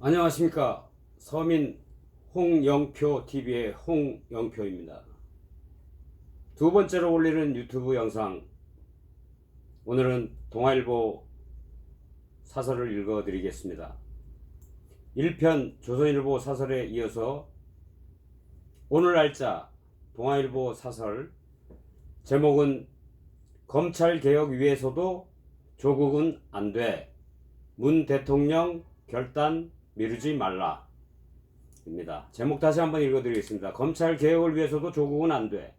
안녕하십니까. 서민 홍영표 TV의 홍영표입니다. 두 번째로 올리는 유튜브 영상, 오늘은 동아일보 사설을 읽어드리겠습니다. 1편 조선일보 사설에 이어서 오늘 날짜 동아일보 사설, 제목은 검찰개혁 위해서도 조국은 안 돼. 문 대통령 결단 미루지 말라 입니다. 제목 다시 한번 읽어드리겠습니다. 검찰개혁을 위해서도 조국은 안 돼.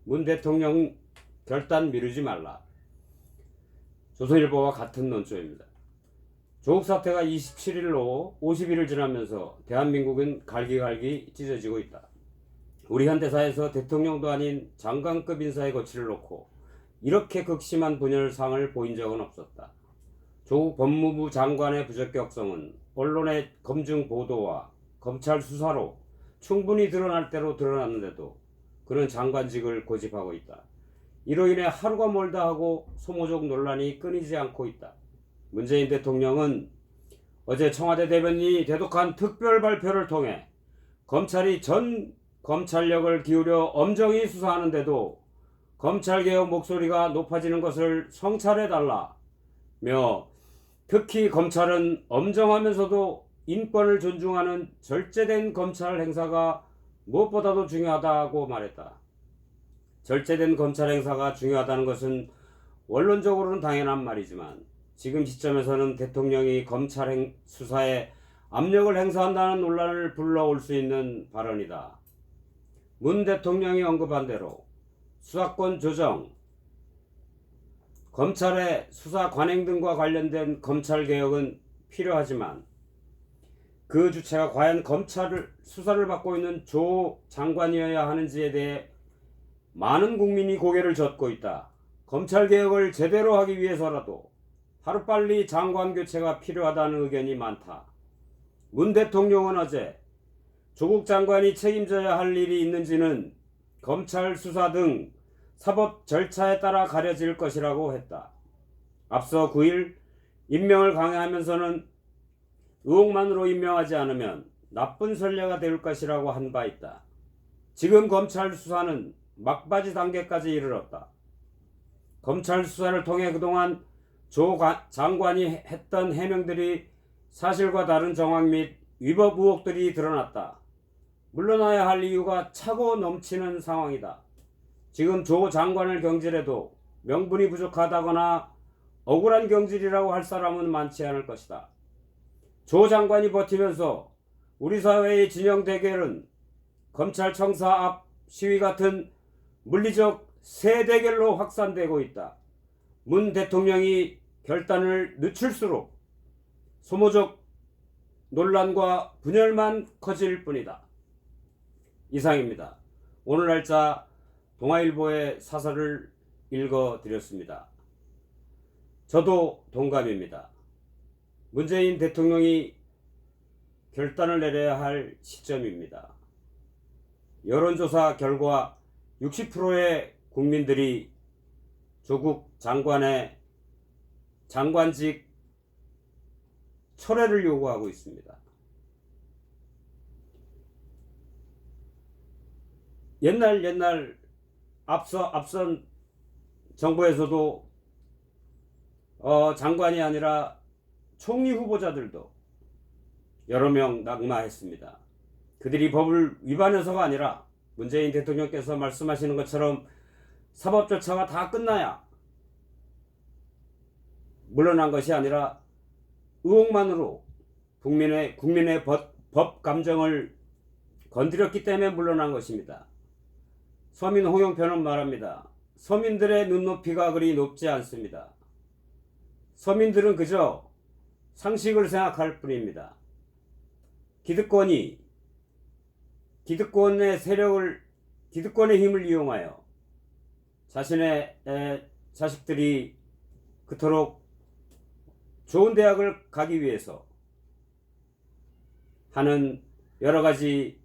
문 대통령 결단 미루지 말라. 조선일보와 같은 논조입니다. 조국 사태가 27일로 50일을 지나면서 대한민국은 갈기갈기 찢어지고 있다. 우리 현대사에서 대통령도 아닌 장관급 인사의 거취를 놓고 이렇게 극심한 분열상을 보인 적은 없었다. 조국 법무부 장관의 부적격성은 언론의 검증 보도와 검찰 수사로 충분히 드러날 대로 드러났는데도 그는 장관직을 고집하고 있다. 이로 인해 하루가 멀다 하고 소모적 논란이 끊이지 않고 있다. 문재인 대통령은 어제 청와대 대변인이 대독한 특별 발표를 통해 검찰이 전 검찰력을 기울여 엄정히 수사하는데도 검찰개혁 목소리가 높아지는 것을 성찰해달라며, 특히 검찰은 엄정하면서도 인권을 존중하는 절제된 검찰 행사가 무엇보다도 중요하다고 말했다. 절제된 검찰 행사가 중요하다는 것은 원론적으로는 당연한 말이지만 지금 시점에서는 대통령이 검찰 수사에 압력을 행사한다는 논란을 불러올 수 있는 발언이다. 문 대통령이 언급한 대로 수사권 조정, 검찰의 수사 관행 등과 관련된 검찰개혁은 필요하지만 그 주체가 과연 검찰 수사를 받고 있는 조 장관이어야 하는지에 대해 많은 국민이 고개를 젓고 있다. 검찰개혁을 제대로 하기 위해서라도 하루빨리 장관 교체가 필요하다는 의견이 많다. 문 대통령은 어제 조국 장관이 책임져야 할 일이 있는지는 검찰 수사 등 사법 절차에 따라 가려질 것이라고 했다. 앞서 9일 임명을 강요하면서는 의혹만으로 임명하지 않으면 나쁜 선례가 될 것이라고 한 바 있다. 지금 검찰 수사는 막바지 단계까지 이르렀다. 검찰 수사를 통해 그동안 조 장관이 했던 해명들이 사실과 다른 정황 및 위법 의혹들이 드러났다. 물러나야 할 이유가 차고 넘치는 상황이다. 지금 조 장관을 경질해도 명분이 부족하다거나 억울한 경질이라고 할 사람은 많지 않을 것이다. 조 장관이 버티면서 우리 사회의 진영 대결은 검찰청사 앞 시위 같은 물리적 새 대결로 확산되고 있다. 문 대통령이 결단을 늦출수록 소모적 논란과 분열만 커질 뿐이다. 이상입니다. 오늘 날짜 동아일보의 사설을 읽어드렸습니다. 저도 동감입니다. 문재인 대통령이 결단을 내려야 할 시점입니다. 여론조사 결과 60%의 국민들이 조국 장관의 장관직 철회를 요구하고 있습니다. 옛날 앞선 정부에서도 장관이 아니라 총리 후보자들도 여러 명 낙마했습니다. 그들이 법을 위반해서가 아니라 문재인 대통령께서 말씀하시는 것처럼 사법 절차가 다 끝나야 물러난 것이 아니라 의혹만으로 국민의 법 감정을 건드렸기 때문에 물러난 것입니다. 서민 홍영표는 말합니다. 서민들의 눈높이가 그리 높지 않습니다. 서민들은 그저 상식을 생각할 뿐입니다. 기득권의 힘을 이용하여 자신의 자식들이 그토록 좋은 대학을 가기 위해서 하는 여러 가지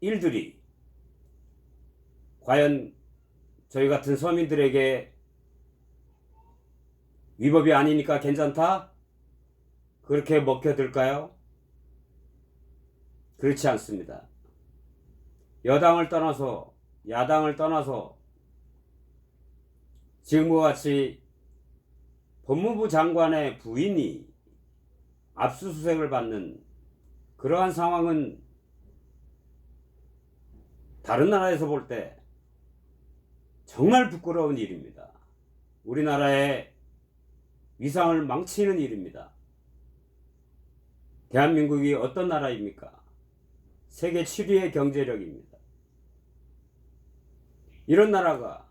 일들이 과연 저희 같은 서민들에게 위법이 아니니까 괜찮다? 그렇게 먹혀들까요? 그렇지 않습니다. 여당을 떠나서 야당을 떠나서 지금과 같이 법무부 장관의 부인이 압수수색을 받는 그러한 상황은 다른 나라에서 볼 때 정말 부끄러운 일입니다. 우리나라의 위상을 망치는 일입니다. 대한민국이 어떤 나라입니까? 세계 7위의 경제력입니다. 이런 나라가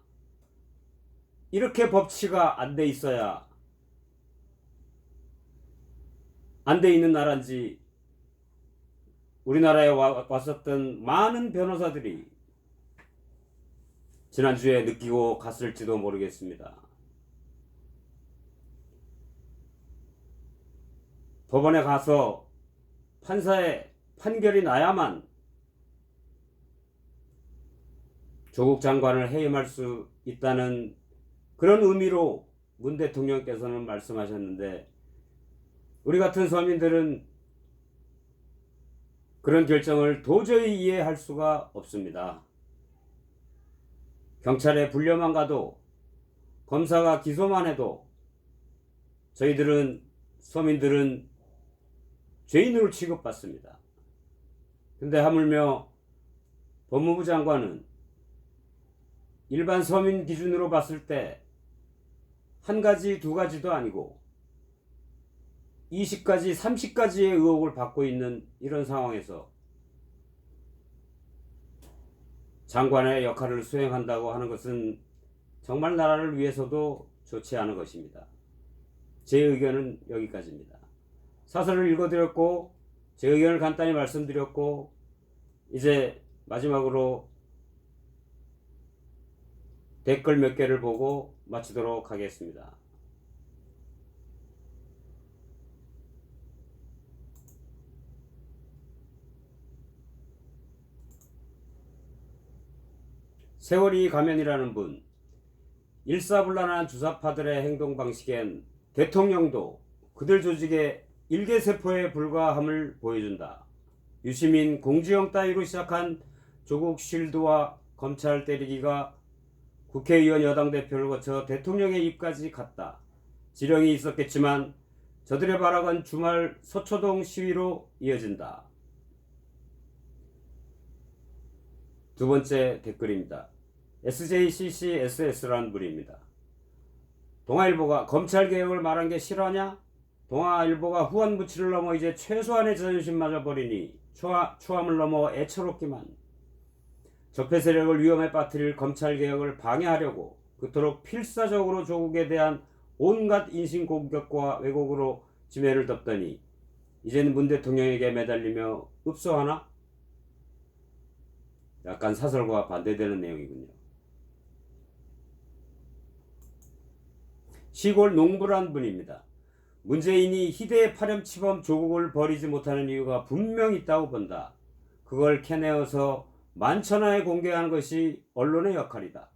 이렇게 법치가 안 돼 있어야 안 돼 있는 나라인지 우리나라에 왔었던 많은 변호사들이 지난주에 느끼고 갔을지도 모르겠습니다. 법원에 가서 판사의 판결이 나야만 조국 장관을 해임할 수 있다는 그런 의미로 문 대통령께서는 말씀하셨는데, 우리 같은 서민들은 그런 결정을 도저히 이해할 수가 없습니다. 경찰에 불려만 가도, 검사가 기소만 해도 저희들은, 서민들은 죄인으로 취급받습니다. 근데 하물며 법무부 장관은 일반 서민 기준으로 봤을 때 한 가지, 두 가지도 아니고 20가지, 30가지의 의혹을 받고 있는 이런 상황에서 장관의 역할을 수행한다고 하는 것은 정말 나라를 위해서도 좋지 않은 것입니다. 제 의견은 여기까지입니다. 사설을 읽어드렸고 제 의견을 간단히 말씀드렸고, 이제 마지막으로 댓글 몇 개를 보고 마치도록 하겠습니다. 세월이 가면이라는 분, 일사불란한 주사파들의 행동 방식엔 대통령도 그들 조직의 일개세포에 불과함을 보여준다. 유시민 공지영 따위로 시작한 조국 쉴드와 검찰 때리기가 국회의원 여당 대표를 거쳐 대통령의 입까지 갔다. 지령이 있었겠지만 저들의 발악은 주말 서초동 시위로 이어진다. 두 번째 댓글입니다. SJCCSS라는 분입니다. 동아일보가 검찰개혁을 말한 게 실화냐? 동아일보가 후한무치를 넘어 이제 최소한의 자존심마저 버리니 초함을 넘어 애처롭기만. 적폐 세력을 위험에 빠뜨릴 검찰개혁을 방해하려고 그토록 필사적으로 조국에 대한 온갖 인신공격과 왜곡으로 지매를 덮더니 이제는 문 대통령에게 매달리며 읍소하나? 약간 사설과 반대되는 내용이군요. 시골 농부란 분입니다. 문재인이 희대의 파렴치범 조국을 버리지 못하는 이유가 분명히 있다고 본다. 그걸 캐내어서 만천하에 공개하는 것이 언론의 역할이다.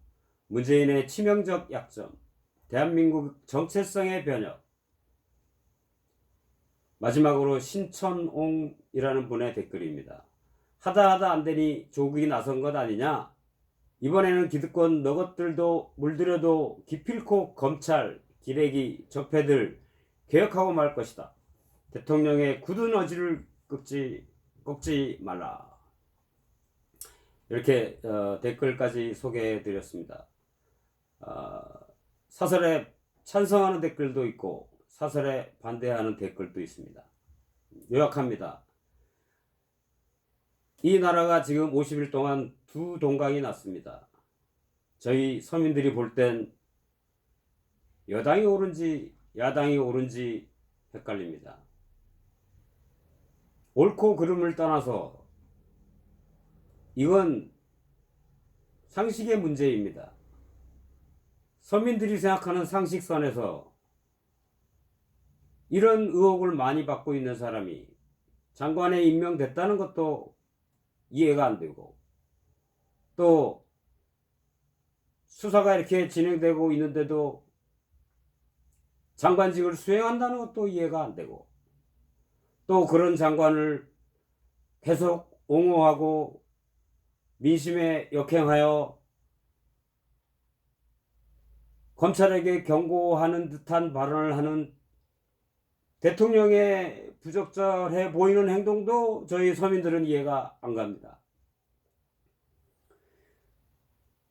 문재인의 치명적 약점, 대한민국 정체성의 변혁. 마지막으로 신천옹이라는 분의 댓글입니다. 하다 안되니 조국이 나선 것 아니냐? 이번에는 기득권 너것들도 물들여도 기필코 검찰, 기레기, 적폐들 개혁하고 말 것이다. 대통령의 굳은 어지를 꺾지 말라. 이렇게 댓글까지 소개해 드렸습니다. 사설에 찬성하는 댓글도 있고 사설에 반대하는 댓글도 있습니다. 요약합니다. 이 나라가 지금 50일 동안 두 동강이 났습니다. 저희 서민들이 볼 땐 여당이 옳은지 야당이 옳은지 헷갈립니다. 옳고 그름을 떠나서 이건 상식의 문제입니다. 서민들이 생각하는 상식선에서 이런 의혹을 많이 받고 있는 사람이 장관에 임명됐다는 것도 이해가 안 되고, 또 수사가 이렇게 진행되고 있는데도 장관직을 수행한다는 것도 이해가 안 되고, 또 그런 장관을 계속 옹호하고 민심에 역행하여 검찰에게 경고하는 듯한 발언을 하는 대통령의 부적절해 보이는 행동도 저희 서민들은 이해가 안 갑니다.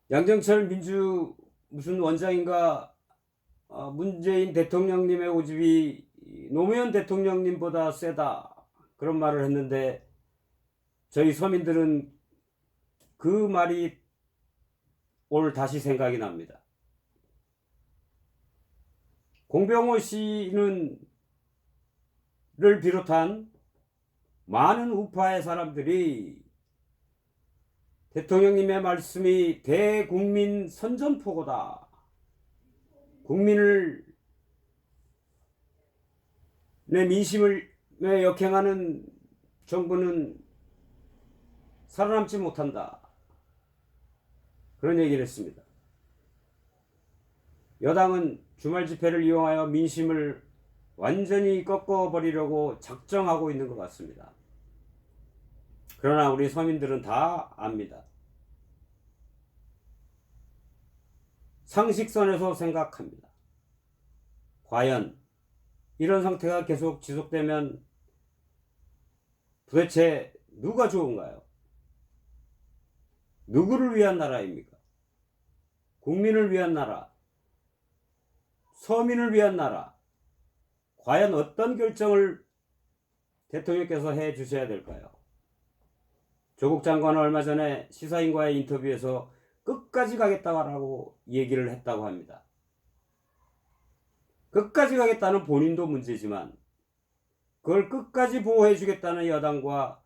양정철 민주 무슨 원장인가 문재인 대통령님의 오집이 노무현 대통령님보다 세다 그런 말을 했는데 저희 서민들은 그 말이 오늘 다시 생각이 납니다. 공병호 씨는 를 비롯한 많은 우파의 사람들이 대통령님의 말씀이 대국민 선전포고다. 국민을 내 민심을 역행하는 정부는 살아남지 못한다. 그런 얘기를 했습니다. 여당은 주말 집회를 이용하여 민심을 완전히 꺾어버리려고 작정하고 있는 것 같습니다. 그러나 우리 서민들은 다 압니다. 상식선에서 생각합니다. 과연 이런 상태가 계속 지속되면 도대체 누가 좋은가요? 누구를 위한 나라입니까? 국민을 위한 나라, 서민을 위한 나라, 과연 어떤 결정을 대통령께서 해 주셔야 될까요? 조국 장관은 얼마 전에 시사인과의 인터뷰에서 끝까지 가겠다고 얘기를 했다고 합니다. 끝까지 가겠다는 본인도 문제지만 그걸 끝까지 보호해 주겠다는 여당과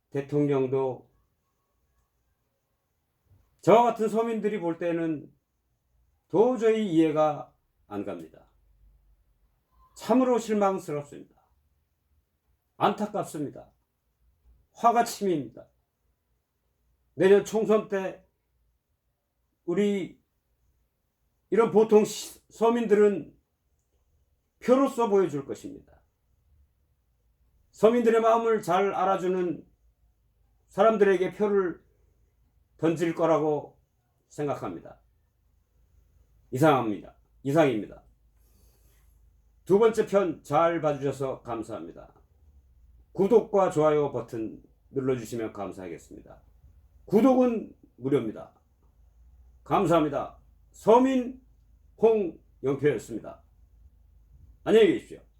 대통령도 저와 같은 서민들이 볼 때는 도저히 이해가 안 갑니다. 참으로 실망스럽습니다. 안타깝습니다. 화가 치밉니다. 내년 총선 때 우리 이런 보통 서민들은 표로써 보여줄 것입니다. 서민들의 마음을 잘 알아주는 사람들에게 표를 던질 거라고 생각합니다. 이상입니다. 두 번째 편 잘 봐주셔서 감사합니다. 구독과 좋아요 버튼 눌러주시면 감사하겠습니다. 구독은 무료입니다. 감사합니다. 서민 홍영표였습니다. 안녕히 계십시오.